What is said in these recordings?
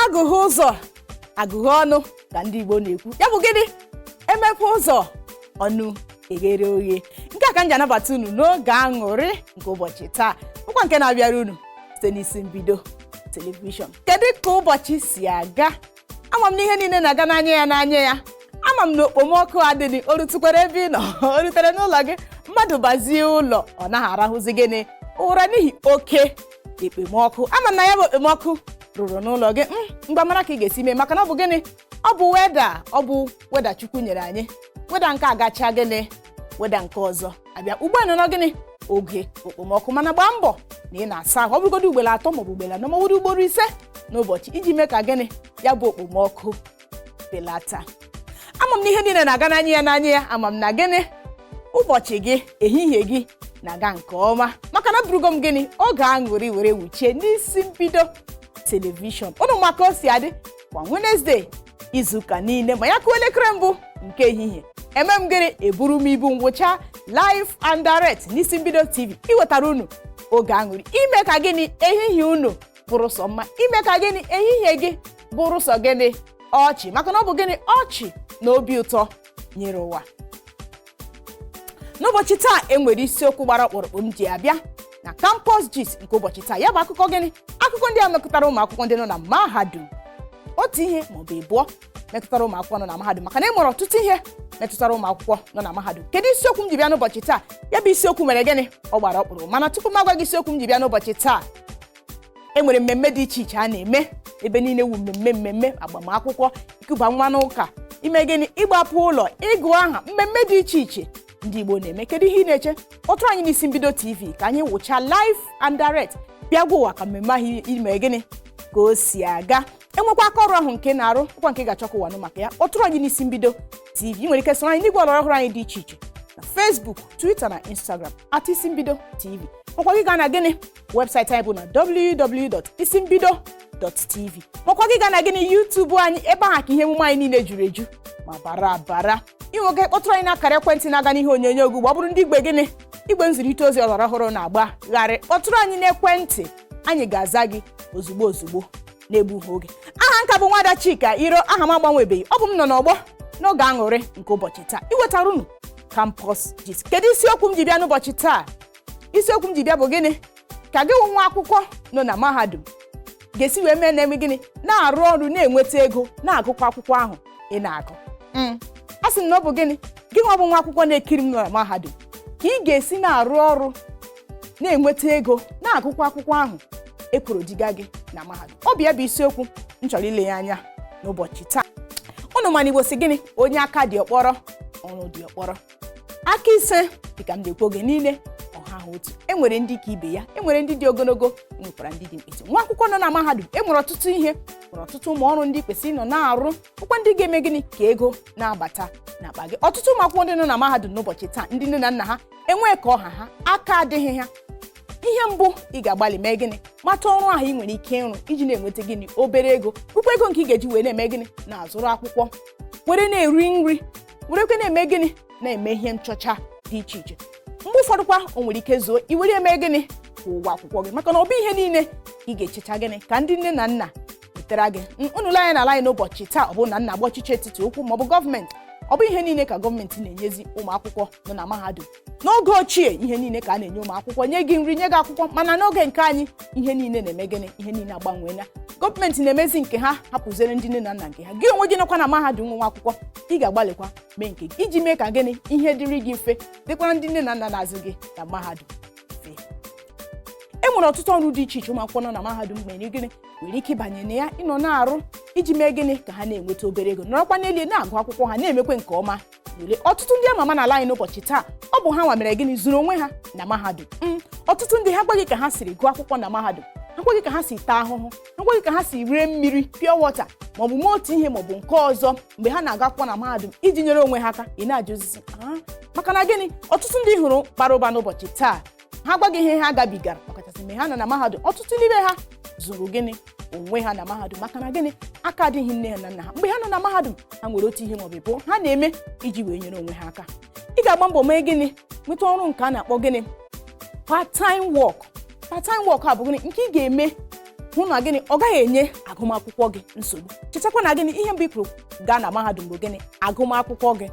agụghị ụzọ agụghị ọnụ ka ndị Igbo na-ekwu. Ya bụ gịnị? Emepe ụzọ ọnụ eghere oghe. Nke a ka m ji anabata unu n'oge aṅụrị nke ụbọchị taa, bụkwa nke na-abịara unu site n'isi mbido telivishọn. Kedu ka ụbọchị si aga? Ama m na ihe niile na-aga n'anya ya. Ama m na okpomọkụ adịghị, o rutukwara ebe ị nọ, o rutere n'ụlọ gị. Mmadụ bazie ụlọ, ọ naghị arahụzi gịnị ụra n'ihi oke ekpomọkụ. Ama m na ya bụ okpomọkụ rụrụ n'ụlọ gị. Mgbe mara ka ị ga-esi mee, maka na ọ bụ gịnị? Ọ bụ weda Chukwu nyere anyị. Weda nke agacha gịnị, weda nke ọzọ abịa. Ugbu a nọ gịnị oge okpomọkụ, mana gbaa mbọ na ị na-asa ahụ, ọ bụrụgodo ugboro 3 maọbụ ugboro 4 maọbụ ugboro 5 n'ụbọchị iji mee ka gịnị ya bụ okpomọkụ belata. Ama m na ihe niile na-aga n'anya ya. Ama m na gịnị ụbọchị gị, ehihie gị na-aga nke ọma, maka na burugo m gịnị oge aṅụrị were wuchie n'isi mbido telivishọn. Ụnụ maka o si adị kwa Wednesday izuụka niile, ma ya kụọ elekere mbụ nke ehihie, eme m gịnị eburu m ibu ngwụcha live and direct n'isi mbido TV iwetara unu oge aṅụrị, ime ka gịnị ehihie unu bụrụ sọ mma, ime ka gịnị ehihie gị bụrụ sọ gịnị ọchị, maka na ọ bụ gịnị ọchị na obi ụtọ nyere ụwa. N'ụbọchị taa enwere isiokwu gbara ọkpụrụkpụ m ji abịa na Campus Gist nke ụbọchị taa. Ya bụ akụkọ gịnị? Akụkọ ndị a mekọtara ụmụ akwụkwọ ndị nọ na mahadum. Otu ihe maọbụ ịbụọ metụtara ụmụ akwụkwọ nọ na mahadum, maka na e nwere ọtụtụ ihe metụtara ụmụ akwụkwọ nọ na mahadum. Kedu isiokwu m ji bịa n'ụbọchị taa? Ya bụ isiokwu mere gịnị ọ gbara ọkpụrụ. Mana tupu m agwa gị isiokwu m ji bịa n'ụbọchị taa, e nwere mmemme dị iche iche a na-eme ebe niile wu mmemme agbamakwụkwọ, ikuba nwa n'ụka, ime gịnị ịgbapụ ụlọ, ịgụ aha, mmemme dị iche iche ndị Igbo na-eme. Kedu ihe ị na-eche? Kpọtụrụ anyị n'isi mbido TV ka anyị wụcha live and direct, bịa gwa ụwa ka mmemme ahụ ime gịnị ka o si aga. Enwekwa aka ọrụ ahụ nke na-arụ ụkwa nke ga-achọkwa ụwanụ maka ya. Kpọtụrụ anyị n'isi mbido TV. Ị nwere ike soro anyị n'igwe ọlọrọ ọhụrụ anyị dị iche iche na Facebook, Twitter na Instagram @isi mbido TV. Makwa gị gaa na gịnị webụsaịtị anyị bụ na www.isimbido.tv. Makwa gị gaa na gịnị YouTube anyị, ebe ahụ ka ihe emume anyị niile juru eju ma bara. Inwe ike kpọtụrụ anyị n'akara ekwentị na-aga n'ihe onyonyo gị. Ọ bụrụ ndị igbe gịnị igbe nzirịta ozi ọlọrọ ọhụrụ na-agbagharị, kpọtụrụ anyị n'ekwentị, anyị ga-aza gị ozugbo na-egbughị oge. Aha nka bụ Nwada Chika Iro, aha m agbanwebeghị. Ọ bụ m nọ n'ọgbọ n'oge aṅụrị nke ụbọchị taa iwetara unu Campus Gist. Kedu isiokwu m ji bịa n'ụbọchị taa? Isiokwu m ji bịa bụ gịnị? Ka gị nwa akwụkwọ nọ na mahadum ga-esi wee mee na-eme gịnị na-arụ ọrụ, na-enweta ego, na-agụkwa akwụkwọ ahụ ị na-agụ. A sị na ọ bụ gịnị gị nwa bụ nwa akwụkwọ na-ekiri m nọ na mahadum ka ị ga-esi na-arụ ọrụ, na-enweta ego, na-agụkwa akwụkwọ ahụ ekwuru diga gị na mahadum. Ọ bụ ya bụ isiokwu m chọrọ ile ya anya n'ụbọchị taa. Ụnụ mana Igbo si gịnị onye aka dị ọkpọrọ ọrụ dị ọkpọrọ. Aka ise dịka m na-ekwu oge niile ọha ha otu. Enwere ndị ka ibe ya, enwere ndị dị ogologo, enwekwara ndị dị mkpịsị. Nwa akwụkwọ nọ na mahadum enwere ọtụtụ ihe, nwere ọtụtụ ụmụ ọrụ ndị kwesịrị nọ na-arụ, bụkwa ndị ga-eme gịnị ka ego na-abata n'akpa gị. Ọtụtụ ụmụ akwụkwọ ndị nọ na mahadum n'ụbọchị taa, ndị nne na nna ha enwee ka ọha ha aka adịghị ha. Ihe mbụ ị ga-agbalị mee gịnị mata ọrụ ahụ ị nwere ike ịrụ iji na-enweta gịnị obere ego, bụkwa ego nke ị ga-eji wee na-eme gịnị na-azụrụ akwụkwọ, were na-eri nri, werekwe na-eme gịnị na-eme ihe nchọcha dị iche iche. Mgbe ụfọdụkwa o nwere ike zuo i were eme gịnị kwa ụgwọ akwụkwọ gị, maka na ọ bụ ihe niile ị ga-echecha gịnị ka ndị nne na nna wetara gị. Unu lee anya n'ala anyị n'ụbọchị taa, ọ bụ na nna agba ọchịchị etiti okwu maọbụ gọọmenti, ọ bụ ihe niile ka gọọmenti na-enyezi ụmụ akwụkwọ nọ na mahadum. N'oge ochie ihe niile ka a na-enye ụmụ akwụkwọ, nye gị nri, nye gị akwụkwọ, mana n'oge nke anyị ihe niile na-eme gịnị, ihe niile agbanweela. Gọọmenti na-emezi nke ha, hapụzere ndị nne na nna nke ha. Gị onwe gị nọkwa na mahadum nwa akwụkwọ, ị ga-agbalịkwa mee nke gị iji mee ka gịnị ihe dịrị gị mfe, dịkwara ndị nne na nna na-azụ gị na mahadum mfe. E nwere ọtụtụ ọrụ dị iche iche ụmụ akwụkwọ nọ na mahadum nwere gịnị nwere ike ịbanye na ya, ịnọ na-arụ iji mee gịnị ka ha na-enweta obere ego, nọrọkwa n'elie na-agụ akwụkwọ ha, na-emekwe nke ọma. Ọtụtụ ndị ama ama n'ala anyị n'ụbọchị taa, ọ bụ ha nwa mere gịnị zuru onwe ha na mahadum. Ọtụtụ ndị ha gwaghị ka ha siri gụọ akwụkwọ na mahadum, ha gwaghị ka ha si taa ahụhụ, ha gwaghị ka ha si ree mmiri pure water maọbụ mee otu ihe maọbụ nke ọzọ mgbe ha na-aga akwụkwọ na mahadum iji nyere onwe ha aka. Ị na-ajụ osisi maka na gịnị ọtụtụ ndị hụrụ bara ụba n'ụbọchị taa, ha gwaghị ihe ha gabigara, ọkachasị mgbe ha nọ na mahadum. Ọtụtụ n'ime ha zụrụ gịnị onwe ha na mahadum, maka na gịnị aka adịghị nne ha na nna ha. Mgbe ha nọ na mahadum, ha nwere otu ihe maọbụ ịbụ ha na-eme iji wee nyere onwe ha aka. Ị ga-agba mbọ mee gịnị nweta ọrụ nke a na-akpọ gịnị part-time work. Part-time work a bụ gịnị nke ị ga-eme hụ na gịnị ọ gaghị enye agụmakwụkwọ gị nsogbu. Chetakwa na gịnị ihe mbụ i kwuru gaa na mahadum bụ gịnị agụmakwụkwọ gị.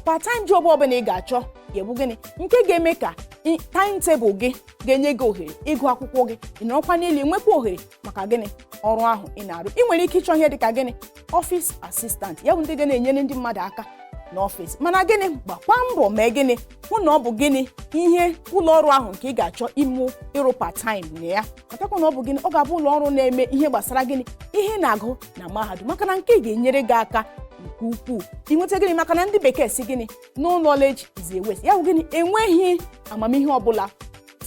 Part-time job ọbụla ị ga-achọ ga-ebu gịnị nke ga-eme ka timetable gị ga-enye gị ohere ịgụ akwụkwọ gị ị nọrọkwa n'elu nwekwa ohere maka gịnị ọrụ ahụ ị na-arụ. Ị nwere ike ịchọ ihe dịka gịnị office assistant, ya bụ ndị ga na-enyere ndị mmadụ aka n'ọfịs. Mana gịnị gbakwa mbọ mee gịnị hụ na ọ bụ gịnị ihe ụlọ ọrụ ahụ nke ị ga-achọ ịrụ part-time na ya. Matakwa na ọ bụ gịnị ọ ga-abụ ụlọ ọrụ na-eme ihe gbasara gịnị ihe na-agụ na mahadum, maka na nke ga-enyere gị aka nke ukwuu inweta gịnị, maka na ndị bekee si gịnị no knowledge is a waste, ya bụ gịnị enweghị amamihe ọbụla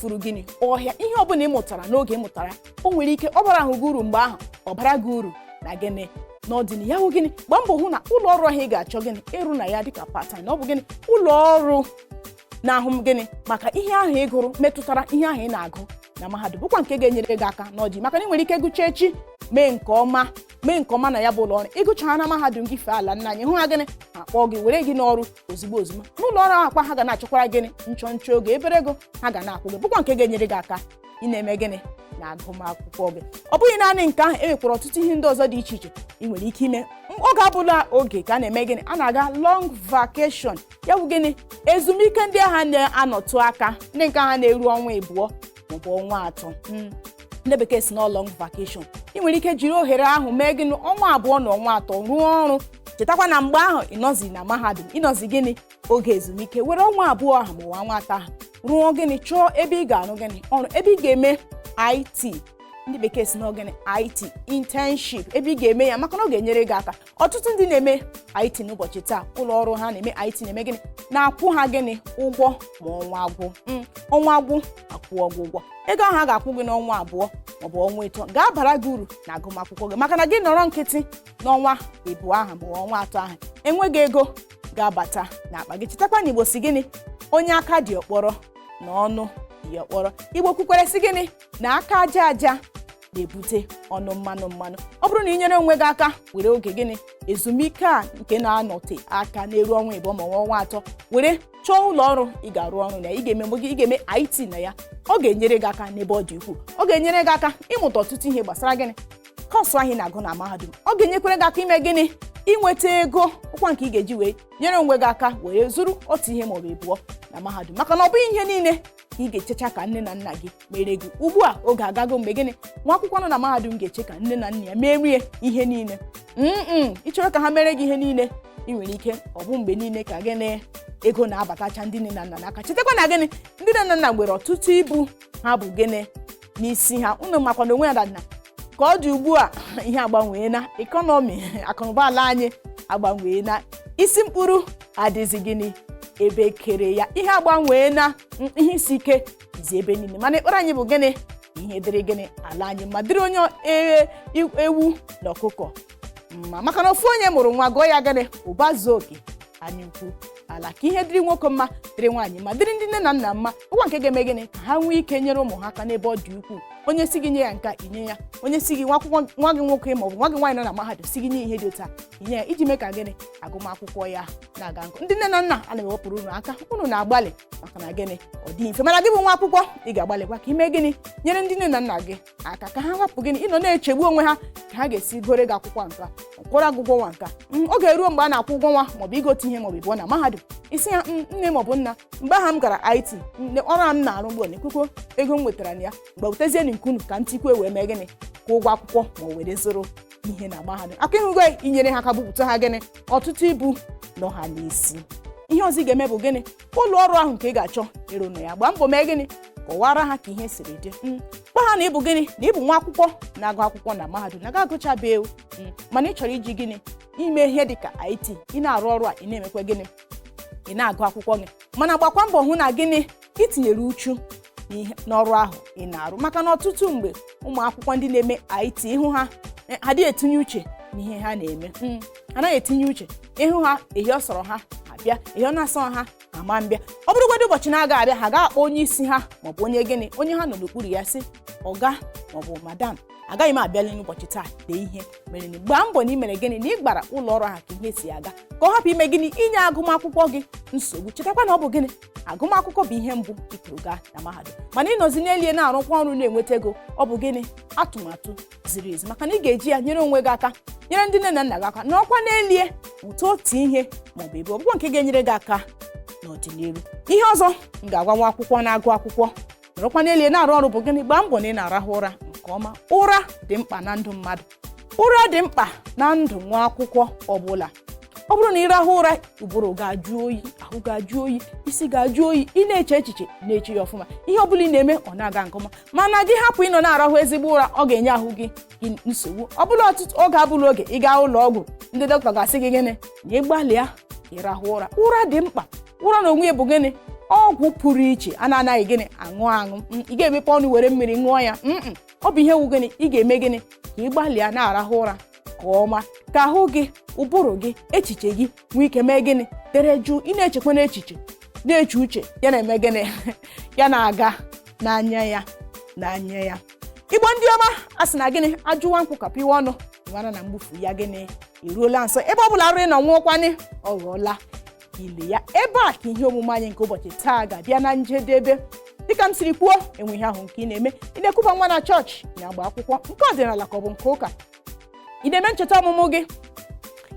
furu gịnị ọhịa. Ihe ọbụla ị mụtara n'oge ị mụtara o nwere ike ọ bara ahụ gị uru mgbe ahụ ọ bara gị uru na gịnị n'ọdịnihu. Ya bụ gịnị gbaa mbọ hụ na ụlọ ọrụ ahụ ị ga-achọ gịnị ịrụ na ya dịka part-time na ọ bụ gịnị ụlọ ọrụ na-ahụ gịnị maka ihe ahụ ị gụrụ metụtara ihe ahụ ị na-agụ na mahadum bụkwa nke ga-enyere gị aka n'ọdị, maka na ị nwere ike gụchaa echi mee nke ọma na ya bụ ụlọ ọrụ. Ịgụcha na mahadum gị fee ala nna anyị hụ ha gịnị akpọọ gị were gị n'ọrụ ozugbo n'ụlọ ọrụ ahụ akpa ha ga na-achọkwara gịnị nchọ oge ebere ego ha ga na-akwụ gị, bụkwa nke ga-enyere gị aka ị na-eme gịnị na agụmakwụkwọ gị. Ọ bụghị naanị nke ahụ, enwekwara ọtụtụ ihe ndị ọzọ dị iche iche ị nwere ike ime. Oge abụla oge ka a na-eme gịnị a na-aga long vacation, ya bụ gịnị ezumike ndị agha na-anọtụ aka, ndị nke ha na-eru ọnwa 2 maọbụ ọnwa 3. Ndị bekee si na long vacation. Ị nwere ike jiri ohere ahụ mee gịnị ọnwa 2 na ọnwa 3 rụọ ọrụ. Chetakwa na mgbe ahụ ịnọzi na mahadum ịnọzi gịnị oge ezumike, were ọnwa 2 ahụ ma ọnwa 3 ahụ rụọ gịnị chọọ ebe ị ga-arụ gịnị ọrụ, ebe ị ga-eme IT, ndị bekee si na gịnị IT internship, ebe ị ga-eme ya maka na ọ ga-enyere gị aka. Ọtụtụ ndị na-eme IT n'ụbọchị taa, ụlọ ọrụ ha na-eme IT na-eme gịnị na-akwụ ha gịnị ụgwọ ma ọnwa agwụ akwụọ gị ụgwọ. Ego ahụ a ga-akwụ gị n'ọnwa 2 maọbụ ọnwa 3 ga-abara gị uru na agụmakwụkwọ gị, maka na gị nọrọ nkịtị n'ọnwa 2 ahụ ma ọnwa 3 ahụ enweghị ego ga-abata n'akpa gị. Chetakwa na Igbo si gịnị onye aka dị ọkpọrọ na ọnụ dị ọkpọrọ. Igbo kwukwere si gịnị na aka aja aja na-ebute ọnụ mmanụ. Ọ bụrụ na ị nyere onwe gị aka were oge gịnị ezumike a nke na-anọte aka n'eru ọnwa 2 ma ọnwa 3 were chọọ ụlọ ọrụ ị ga-arụ ọrụ na ya, ị ga-eme IT na ya, ọ ga-enyere gị aka n'ebe ọ dị ukwuu. Ọ ga-enyere gị aka ịmụta ọtụtụ ihe gbasara gịnị kọọsụ ahụ na-agụ na mahadum. Ọ ga-enyekwere gị aka ime gịnị inweta ego ụkwa nke ị ga-eji wee nyere onwe gị aka were zụrụ otu ihe maọbụ 2 na mahadum, maka na ọ bụghị ihe niile ka ị ga-echecha ka nne na nna gị mere gị. Ugbu a oge agago mgbe gịnị nwa akwụkwọ nọ na mahadum ga-eche ka nne na nna ya merie ihe niile. Ị chọrọ ka ha mere gị ihe niile, ị nwere ike ọ bụ mgbe niile ka gịnị ego na-abatacha ndị nne na nna n'aka. Chetakwa na gịnị ndị nne na nna nwere ọtụtụ ibu ha bụ gịnị n'isi ha. Unu makwa na onwe ya na ka ọ dị ugbu a ihe agbanwee na ekọnọmi akụnụba ala anyị agbanwee na isi mkpụrụ adịzi gịnị ebe kere ya, ihe agbanwee na ihe isi ike izi ebe niile, mana ekpere anyị bụ gịnị ihe dịrị gịnị ala anyị ma dịrị onye ewu na ọkụkọ mma, maka na ofu onye mụrụ nwa gụọ ya gịnị ụba zuo oke anyị ukwu ala. Ka ihe dịrị nwoke mma dịrị nwaanyị ma dịrị ndị nne na nna mma, ụgwọ nke ga-eme gịnị ka ha nwee ike nyere ụmụ ha aka n'ebe ọ dị ukwuu. Onye si gị nye ya nka inye ya, onye si gị nwa gị nwoke ma ọ bụ nwa gị nwaanyị nọ na mahadum si gị nye ihe dị otu a inye ya, iji mee ka gịnị agụmakwụkwọ ya na-aga nkụ. Ndị nne na nna a na-ewepụrụ unu aka, unu na-agbalị maka na gịnị ọ dị mfe, mana gị bụ nwa akwụkwọ ị ga-agbalịkwa ka ime gịnị nyere ndị nne na nna gị aka ka ha hapụ gịnị ịnọ na-echegbu onwe ha ka ha ga-esi gore gị akwụkwọ nka kwụrụ agụgwọ nwa nka. Oge eruo mgbe a na-akwụ ụgwọ nwa maọbụ igote ihe maọbụ 2 na mahadum, isi ya nne maọbụ nna mgbe aha m gara IT ọrụ a m na-arụ mgbe na-ekwekwo ego m nwetara na ya mgbe butezie nkunu ka m tikwe wee mee gịnị kwụ ụgwọ akwụkwọ ma were zụrụ ihe na mahadum. Aka ịhụgo inyere ha aka bupụta ha gịnị ọtụtụ ibu nọ ha n'isi. Ihe ọzọ ị ga-eme bụ gịnị ụlọ ọrụ ahụ nke ị ga-achọ ịrụ na ya gbaa mbọ mee gịnị kọwara ha ka ihe siri dị. Gwa ha na ịbụ gịnị na ịbụ nwa akwụkwọ na-agụ akwụkwọ na mahadum na ga-agụchabe mana ị chọrọ iji gịnị ime ihe dịka IT ị na-arụ ọrụ a ị na-emekwa gịnị ị na-agụ akwụkwọ gị, mana gbakwa mbọ hụ na gịnị itinyere uchu n'ọrụ ahụ ị na-arụ, maka na ọtụtụ mgbe ụmụ akwụkwọ ndị na-eme IT ịhụ ha adịghị etinye uche n'ihe ha na-eme. Anaghị etinye uche ịhụ ha ehi ọ sọrọ ha abịa ehi ọ na-asọ ha ama mbịa. Ọ bụrụgodị ụbọchị na-aga abịa ha ga-akpọ onye isi ha maọbụ onye gịnị onye ha nọ n'okpuru ya sị ọga maọbụ madam agaghị m abịali n'ụbọchị taa dee ihe mere na gbaa mbọ na ị mere gịnị na ị gbara ụlọ ọrụ ha ka ihe si aga ka ọ hapụ ime gịnị inye agụmakwụkwọ gị nsogbu. Chetakwa na ọ bụ gịnị agụmakwụkwọ bụ ihe mbụ ikuru gaa na mahadum, mana ịnọzi n'elie na-arụkwa ọrụ na-enweta ego ọ bụ gịnị atụmatụ ziri ezi, maka na ị ga-eji ya nyere onwe gị aka, nyere ndị nne na nna gị aka n'ọkwa n'elie ụtọ otu ihe maọbụ ebe ọbụkwa nke ga-enyere gị aka n'ọdịnihu. Ihe ọzọ m ga-agwa nwa akwụkwọ na-agụ akwụkwọ nọrọkwa n'elie na-arụ ọrụ bụ gịnị gbaa mbọ na ị na-arahụ ụra nke ọma. Ụra dị mkpa na ndụ mmadụ, ụra dị mkpa na ndụ nwa akwụkwọ ọbụla. Ọ bụrụ na ị rahụ ụra ụbụrụ ga-ajụ oyi, ahụ ga-ajụ oyi, isi ga-ajụ oyi, ị na-eche echiche na-eche ya ọfụma, ihe ọ bụla ị na-eme ọ na-aga nke ọma. Mana gị hapụ ịnọ na-arahụ ezigbo ụra, ọ ga-enye ahụ gị nsogbu. Ọ bụla ọtụtụ oge abụla oge ị gaa ụlọ ọgwụ ndị dọkịta ga-asị gị gịnị na ịgbalịa ịrahụ ụra. Ụra dị mkpa, ụra na onwe ya bụ gịnị ọgwụ pụrụ iche a na-anaghị gịnị aṅụ ị ga-emepe ọnụ were mmiri ṅụọ ya. Ọ bụ ihe wu gịnị ị ga-eme gịnị ka ị gbalịa na-arahụ ụra ka ọma, ka ahụ gị, ụbụrụ gị, echiche gị nwee ike mee gịnị dere jụụ. Ị na-echekwa n'echiche, na-eche uche ya na-eme gịnị ya na-aga n'anya ya. Igbo ndị ọma, a sị na gịnị ajụwa nkwụ kapụ iwe ọnụ mara na mgbufu ya gịnị eruola nso. Ebe ọ bụla nri na nwụọkwanị ọ ghọọla ile ya. Ebe a ka ihe omume anyị nke ụbọchị taa ga-abịa na njedebe. Dịka m siri kwuo, enweghị ahụ nke ị na-eme, ị na-ekwuba nwa na chọọchị, ị na-agba akwụkwọ nke ọdịnala ka ọ bụ nke ụka, ị na-eme ncheta ọmụmụ gị,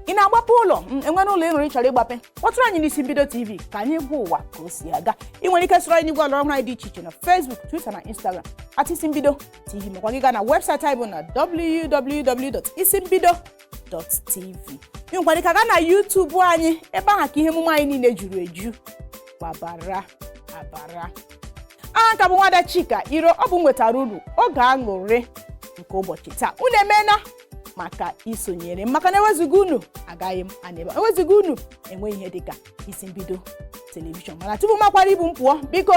ị na-agbapụ ụlọ, enwere ụlọ ịrụrụ ị chọrọ ịgbape, kpọtụrụ anyị n'Isi Mbido TV ka anyị gwa ụwa ka o si aga. Ị nwere ike soro anyị n'igwe ọlọrọ ọhụrụ anyị dị iche iche na Facebook, Twitter na Instagram @Isi Mbido TV, makwa gị gaa na webụsaịtị anyị bụ na www.isimbido.tv. Ị nwekwara ike gaa na YouTube anyị, ebe ahụ ka ihe emume anyị niile juru eju gbabara abara. Aha ka bụ Nwada Chika Iro, ọ bụ nwetara uru oge aṅụrị nke ụbọchị taa. Unu emeela maka isonyere m, maka na ewezuga unu agaghị m anebe, ewezuga unu enwe ihe dịka Isi Mbido telivishọn. Mana tupu m akwara ibu m pụọ, biko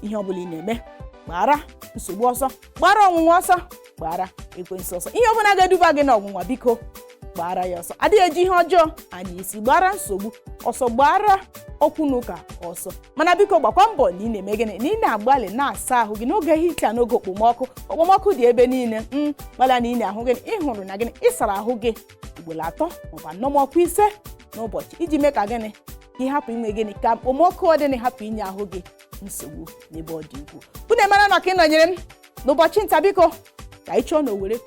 ihe ọbụla ị na-eme gbara nsogbu ọsọ, gbara ọnwụnwa ọsọ, gbara ekwensu ọsọ. Ihe ọbụla ga-eduba gị n'ọnwụnwa, biko gbara ya ọsọ. Adịghị eji ihe ọjọọ anya isi, gbara nsogbu ọsọ, gbara okwu n'ụka ọsọ. Mana biko gbakwa mbọ na ị na-eme gịnị na ị na-agbalị na-asa ahụ gị n'oge hita, n'oge okpomọkụ dị ebe niile. Gbalịa na ị na-ahụ gịnị ịhụrụ na gịnị ịsara ahụ gị ugboro 3 maọbụ 4 maọbụ 5 n'ụbọchị, iji mee ka gịnị ka ị hapụ ime gịnị ka okpomọkụ ọ dị hapụ inye ahụ gị nsogbu n'ebe ọ dị ukwuu. Unu emere na ka ị nọnyere m n'ụbọchị nta, biko ka ị chọọ na Owerri